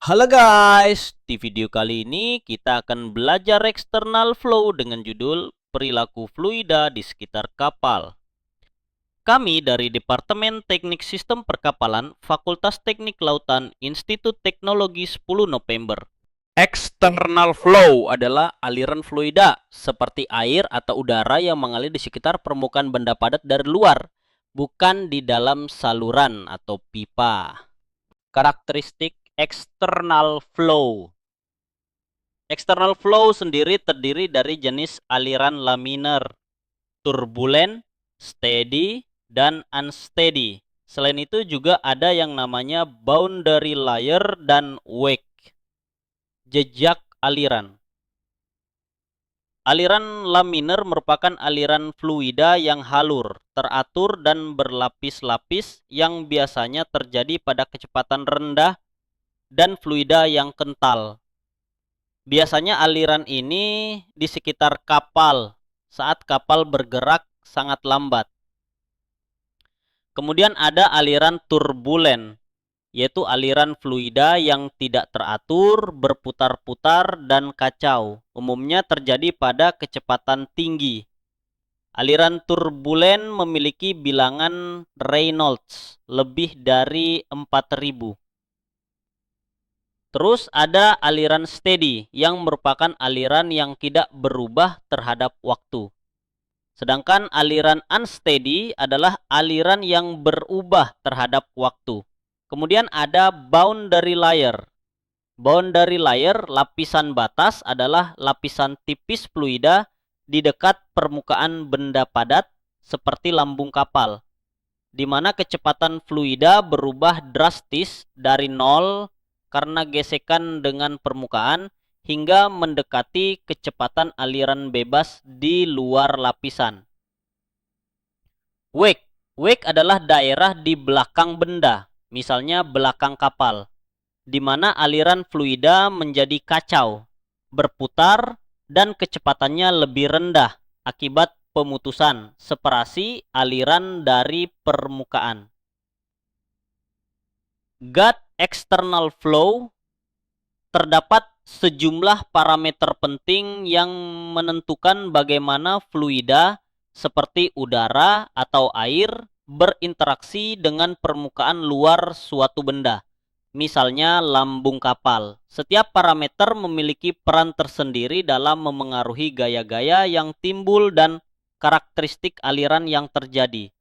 Halo guys, di video kali ini kita akan belajar external flow dengan judul perilaku fluida di sekitar kapal. Kami dari Departemen Teknik Sistem Perkapalan, Fakultas Teknik Lautan, Institut Teknologi 10 November. External flow adalah aliran fluida seperti air atau udara yang mengalir di sekitar permukaan benda padat dari luar, bukan di dalam saluran atau pipa. Karakteristik external flow. External flow sendiri terdiri dari jenis aliran laminar, turbulen, steady, dan unsteady. Selain itu juga ada yang namanya boundary layer dan wake. Jejak aliran. Aliran laminar merupakan aliran fluida yang halur, teratur, dan berlapis-lapis yang biasanya terjadi pada kecepatan rendah dan fluida yang kental. Biasanya aliran ini di sekitar kapal saat kapal bergerak sangat lambat. Kemudian ada aliran turbulen, yaitu aliran fluida yang tidak teratur, berputar-putar, dan kacau. Umumnya terjadi pada kecepatan tinggi. Aliran turbulen memiliki bilangan Reynolds lebih dari 4000. Terus ada aliran steady yang merupakan aliran yang tidak berubah terhadap waktu. Sedangkan aliran unsteady adalah aliran yang berubah terhadap waktu. Kemudian ada boundary layer. Boundary layer, lapisan batas, adalah lapisan tipis fluida di dekat permukaan benda padat seperti lambung kapal, di mana kecepatan fluida berubah drastis dari 0 karena gesekan dengan permukaan hingga mendekati kecepatan aliran bebas di luar lapisan. Wake. Wake adalah daerah di belakang benda, misalnya belakang kapal, di mana aliran fluida menjadi kacau, berputar, dan kecepatannya lebih rendah akibat pemutusan separasi aliran dari permukaan. Gut external flow. Terdapat sejumlah parameter penting yang menentukan bagaimana fluida seperti udara atau air berinteraksi dengan permukaan luar suatu benda, misalnya lambung kapal. Setiap parameter memiliki peran tersendiri dalam memengaruhi gaya-gaya yang timbul dan karakteristik aliran yang terjadi.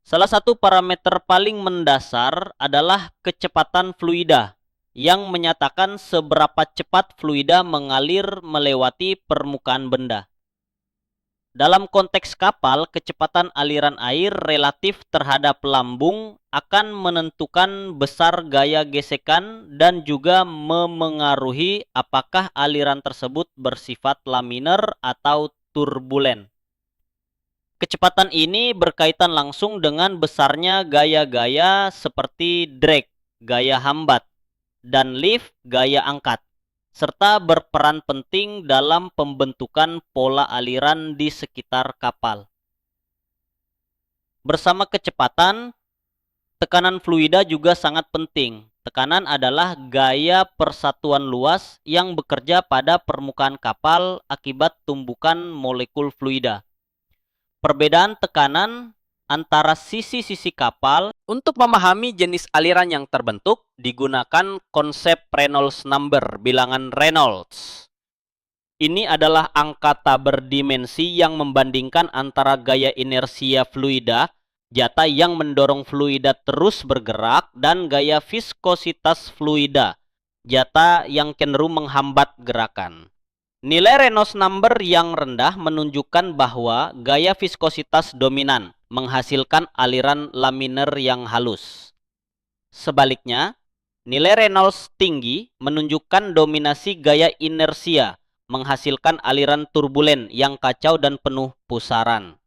Salah satu parameter paling mendasar adalah kecepatan fluida, yang menyatakan seberapa cepat fluida mengalir melewati permukaan benda. Dalam konteks kapal, kecepatan aliran air relatif terhadap lambung akan menentukan besar gaya gesekan dan juga memengaruhi apakah aliran tersebut bersifat laminar atau turbulen. Kecepatan ini berkaitan langsung dengan besarnya gaya-gaya seperti drag, gaya hambat, dan lift, gaya angkat, serta berperan penting dalam pembentukan pola aliran di sekitar kapal. Bersama kecepatan, tekanan fluida juga sangat penting. Tekanan adalah gaya persatuan luas yang bekerja pada permukaan kapal akibat tumbukan molekul fluida. Perbedaan tekanan antara sisi-sisi kapal. Untuk memahami jenis aliran yang terbentuk, digunakan konsep Reynolds number, bilangan Reynolds. Ini adalah angka tak berdimensi yang membandingkan antara gaya inersia fluida, jata yang mendorong fluida terus bergerak, dan gaya viskositas fluida, jata yang cenderung menghambat gerakan. Nilai Reynolds number yang rendah menunjukkan bahwa gaya viskositas dominan, menghasilkan aliran laminar yang halus. Sebaliknya, nilai Reynolds tinggi menunjukkan dominasi gaya inersia, menghasilkan aliran turbulen yang kacau dan penuh pusaran.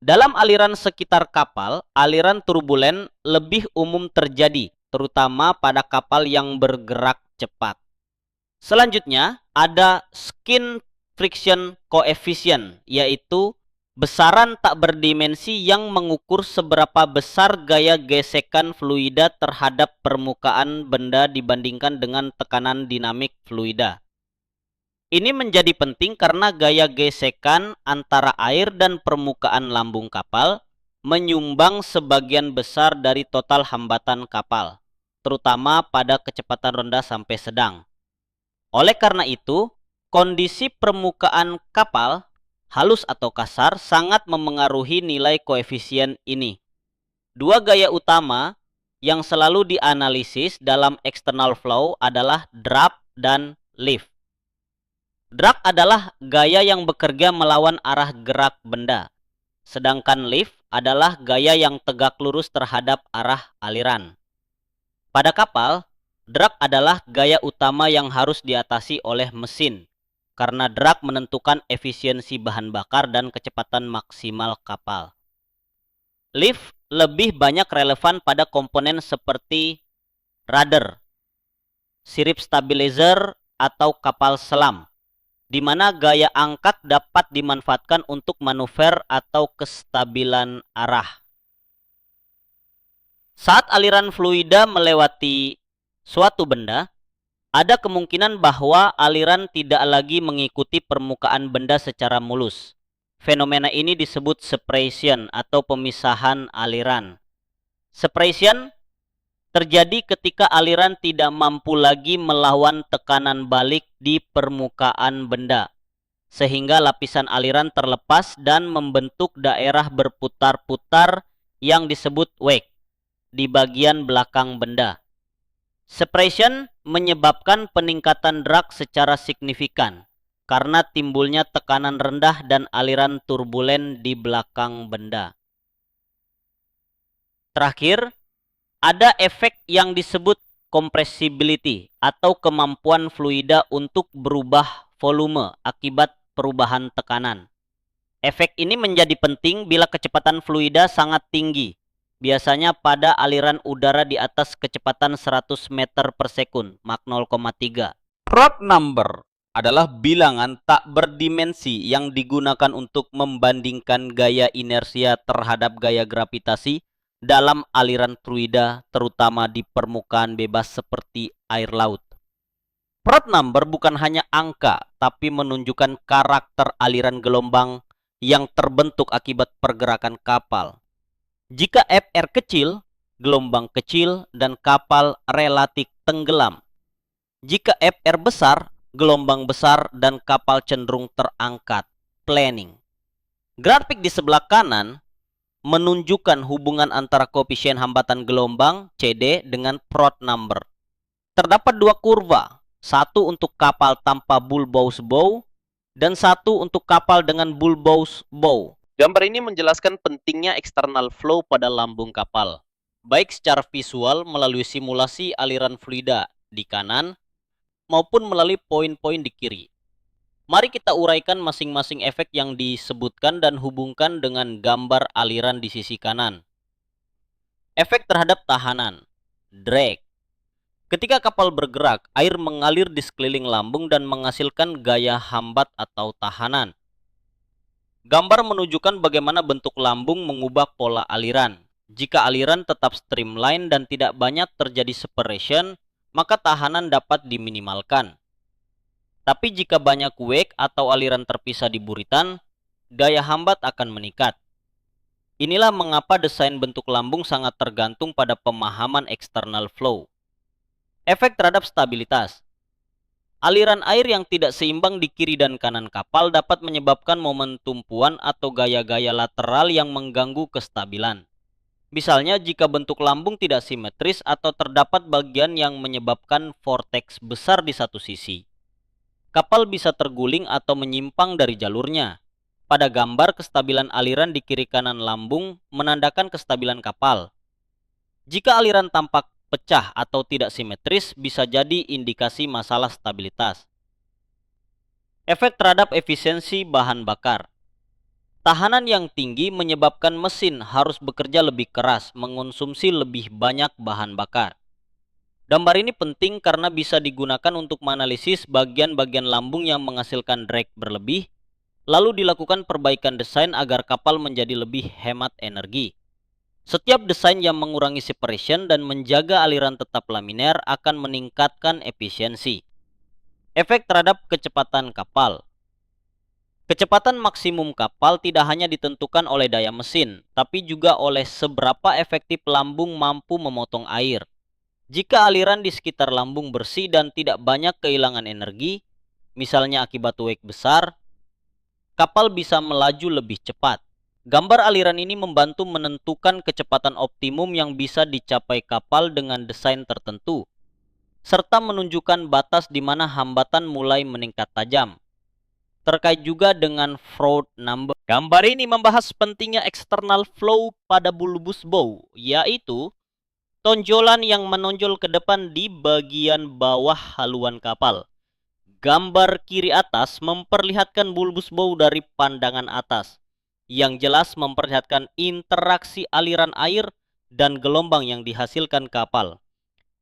Dalam aliran sekitar kapal, aliran turbulen lebih umum terjadi, terutama pada kapal yang bergerak cepat. Selanjutnya, ada skin friction coefficient, yaitu Besaran tak berdimensi yang mengukur seberapa besar gaya gesekan fluida terhadap permukaan benda dibandingkan dengan tekanan dinamik fluida. Ini menjadi penting karena gaya gesekan antara air dan permukaan lambung kapal menyumbang sebagian besar dari total hambatan kapal, terutama pada kecepatan rendah sampai sedang. Oleh karena itu, kondisi permukaan kapal, halus atau kasar, sangat memengaruhi nilai koefisien ini. Dua gaya utama yang selalu dianalisis dalam external flow adalah drag dan lift. Drag adalah gaya yang bekerja melawan arah gerak benda, sedangkan lift adalah gaya yang tegak lurus terhadap arah aliran. Pada kapal, drag adalah gaya utama yang harus diatasi oleh mesin, karena drag menentukan efisiensi bahan bakar dan kecepatan maksimal kapal. Lift lebih banyak relevan pada komponen seperti rudder, sirip stabilizer, atau kapal selam, di mana gaya angkat dapat dimanfaatkan untuk manuver atau kestabilan arah. Saat aliran fluida melewati suatu benda, ada kemungkinan bahwa aliran tidak lagi mengikuti permukaan benda secara mulus. Fenomena ini disebut separation atau pemisahan aliran. Separation terjadi ketika aliran tidak mampu lagi melawan tekanan balik di permukaan benda, sehingga lapisan aliran terlepas dan membentuk daerah berputar-putar yang disebut wake di bagian belakang benda. Separation menyebabkan peningkatan drag secara signifikan karena timbulnya tekanan rendah dan aliran turbulen di belakang benda. Terakhir, ada efek yang disebut compressibility atau kemampuan fluida untuk berubah volume akibat perubahan tekanan. Efek ini menjadi penting bila kecepatan fluida sangat tinggi, biasanya pada aliran udara di atas kecepatan 100 meter per sekund, Mach 0,3. Prot number adalah bilangan tak berdimensi yang digunakan untuk membandingkan gaya inersia terhadap gaya gravitasi dalam aliran fluida, terutama di permukaan bebas seperti air laut. Prot number bukan hanya angka, tapi menunjukkan karakter aliran gelombang yang terbentuk akibat pergerakan kapal. Jika FR kecil, gelombang kecil dan kapal relatif tenggelam. Jika FR besar, gelombang besar dan kapal cenderung terangkat, planing. Grafik di sebelah kanan menunjukkan hubungan antara koefisien hambatan gelombang CD dengan Prot number. Terdapat dua kurva, satu untuk kapal tanpa bulbous bow dan satu untuk kapal dengan bulbous bow. Gambar ini menjelaskan pentingnya external flow pada lambung kapal, baik secara visual melalui simulasi aliran fluida di kanan maupun melalui poin-poin di kiri. Mari kita uraikan masing-masing efek yang disebutkan dan hubungkan dengan gambar aliran di sisi kanan. Efek terhadap tahanan, drag. Ketika kapal bergerak, air mengalir di sekeliling lambung dan menghasilkan gaya hambat atau tahanan. Gambar menunjukkan bagaimana bentuk lambung mengubah pola aliran. Jika aliran tetap streamline dan tidak banyak terjadi separation, maka tahanan dapat diminimalkan. Tapi jika banyak wake atau aliran terpisah di buritan, gaya hambat akan meningkat. Inilah mengapa desain bentuk lambung sangat tergantung pada pemahaman external flow. Efek terhadap stabilitas. Aliran air yang tidak seimbang di kiri dan kanan kapal dapat menyebabkan momen tumpuan atau gaya-gaya lateral yang mengganggu kestabilan. Misalnya jika bentuk lambung tidak simetris atau terdapat bagian yang menyebabkan vortex besar di satu sisi. Kapal bisa terguling atau menyimpang dari jalurnya. Pada gambar, kestabilan aliran di kiri kanan lambung menandakan kestabilan kapal. Jika aliran tampak pecah atau tidak simetris, bisa jadi indikasi masalah stabilitas. Efek terhadap efisiensi bahan bakar. Tahanan yang tinggi menyebabkan mesin harus bekerja lebih keras, mengonsumsi lebih banyak bahan bakar. Gambar ini penting karena bisa digunakan untuk menganalisis bagian-bagian lambung yang menghasilkan drag berlebih lalu dilakukan perbaikan desain agar kapal menjadi lebih hemat energi. Setiap desain yang mengurangi separation dan menjaga aliran tetap laminar akan meningkatkan efisiensi. Efek terhadap kecepatan kapal. Kecepatan maksimum kapal tidak hanya ditentukan oleh daya mesin, tapi juga oleh seberapa efektif lambung mampu memotong air. Jika aliran di sekitar lambung bersih dan tidak banyak kehilangan energi, misalnya akibat wake besar, kapal bisa melaju lebih cepat. Gambar aliran ini membantu menentukan kecepatan optimum yang bisa dicapai kapal dengan desain tertentu, serta menunjukkan batas di mana hambatan mulai meningkat tajam. Terkait juga dengan Froude number. Gambar ini membahas pentingnya external flow pada bulbous bow, yaitu tonjolan yang menonjol ke depan di bagian bawah haluan kapal. Gambar kiri atas memperlihatkan bulbous bow dari pandangan atas, yang jelas memperlihatkan interaksi aliran air dan gelombang yang dihasilkan kapal.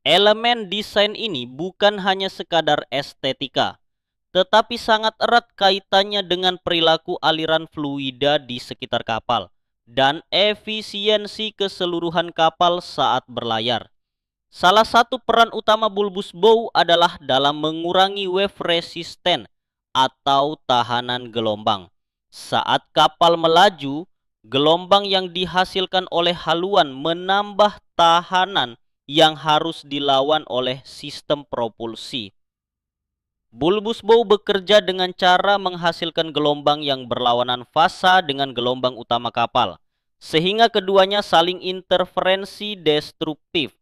Elemen desain ini bukan hanya sekadar estetika, tetapi sangat erat kaitannya dengan perilaku aliran fluida di sekitar kapal dan efisiensi keseluruhan kapal saat berlayar. Salah satu peran utama bulbous bow adalah dalam mengurangi wave resisten atau tahanan gelombang. Saat kapal melaju, gelombang yang dihasilkan oleh haluan menambah tahanan yang harus dilawan oleh sistem propulsi. Bulbous bow bekerja dengan cara menghasilkan gelombang yang berlawanan fasa dengan gelombang utama kapal, sehingga keduanya saling interferensi destruktif.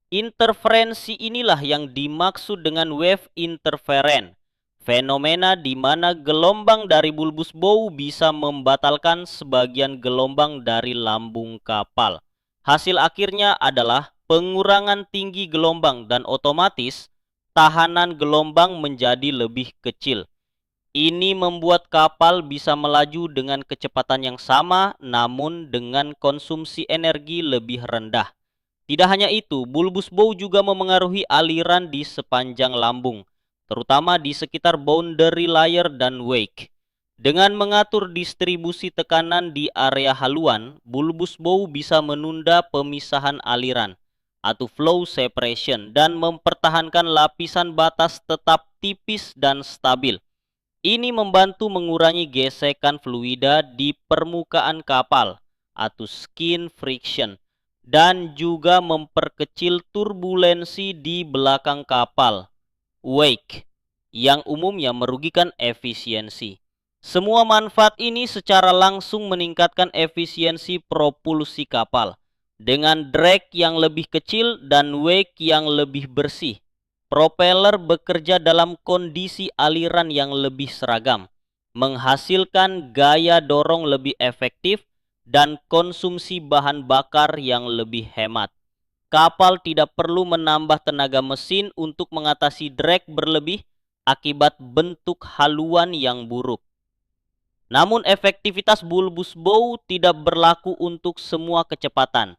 Interferensi inilah yang dimaksud dengan wave interference, fenomena di mana gelombang dari bulbous bow bisa membatalkan sebagian gelombang dari lambung kapal. Hasil akhirnya adalah pengurangan tinggi gelombang dan otomatis tahanan gelombang menjadi lebih kecil. Ini membuat kapal bisa melaju dengan kecepatan yang sama namun dengan konsumsi energi lebih rendah. Tidak hanya itu, bulbous bow juga memengaruhi aliran di sepanjang lambung, terutama di sekitar boundary layer dan wake. Dengan mengatur distribusi tekanan di area haluan, bulbous bow bisa menunda pemisahan aliran atau flow separation dan mempertahankan lapisan batas tetap tipis dan stabil. Ini membantu mengurangi gesekan fluida di permukaan kapal atau skin friction dan juga memperkecil turbulensi di belakang kapal wake yang umumnya merugikan efisiensi. Semua manfaat ini secara langsung meningkatkan efisiensi propulsi kapal dengan drag yang lebih kecil dan wake yang lebih bersih. Propeller bekerja dalam kondisi aliran yang lebih seragam, menghasilkan gaya dorong lebih efektif dan konsumsi bahan bakar yang lebih hemat. Kapal tidak perlu menambah tenaga mesin untuk mengatasi drag berlebih akibat bentuk haluan yang buruk. Namun efektivitas bulbous bow tidak berlaku untuk semua kecepatan.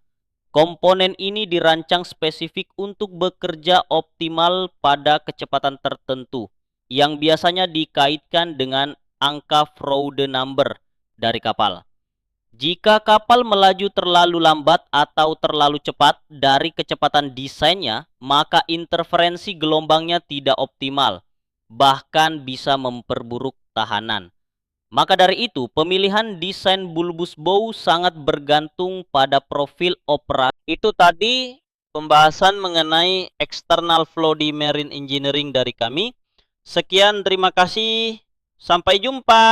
Komponen ini dirancang spesifik untuk bekerja optimal pada kecepatan tertentu yang biasanya dikaitkan dengan angka Froude number dari kapal. Jika kapal melaju terlalu lambat atau terlalu cepat dari kecepatan desainnya, maka interferensi gelombangnya tidak optimal, bahkan bisa memperburuk tahanan. Maka dari itu, pemilihan desain bulbous bow sangat bergantung pada profil operasi. Itu tadi pembahasan mengenai external flow di marine engineering dari kami. Sekian, terima kasih. Sampai jumpa.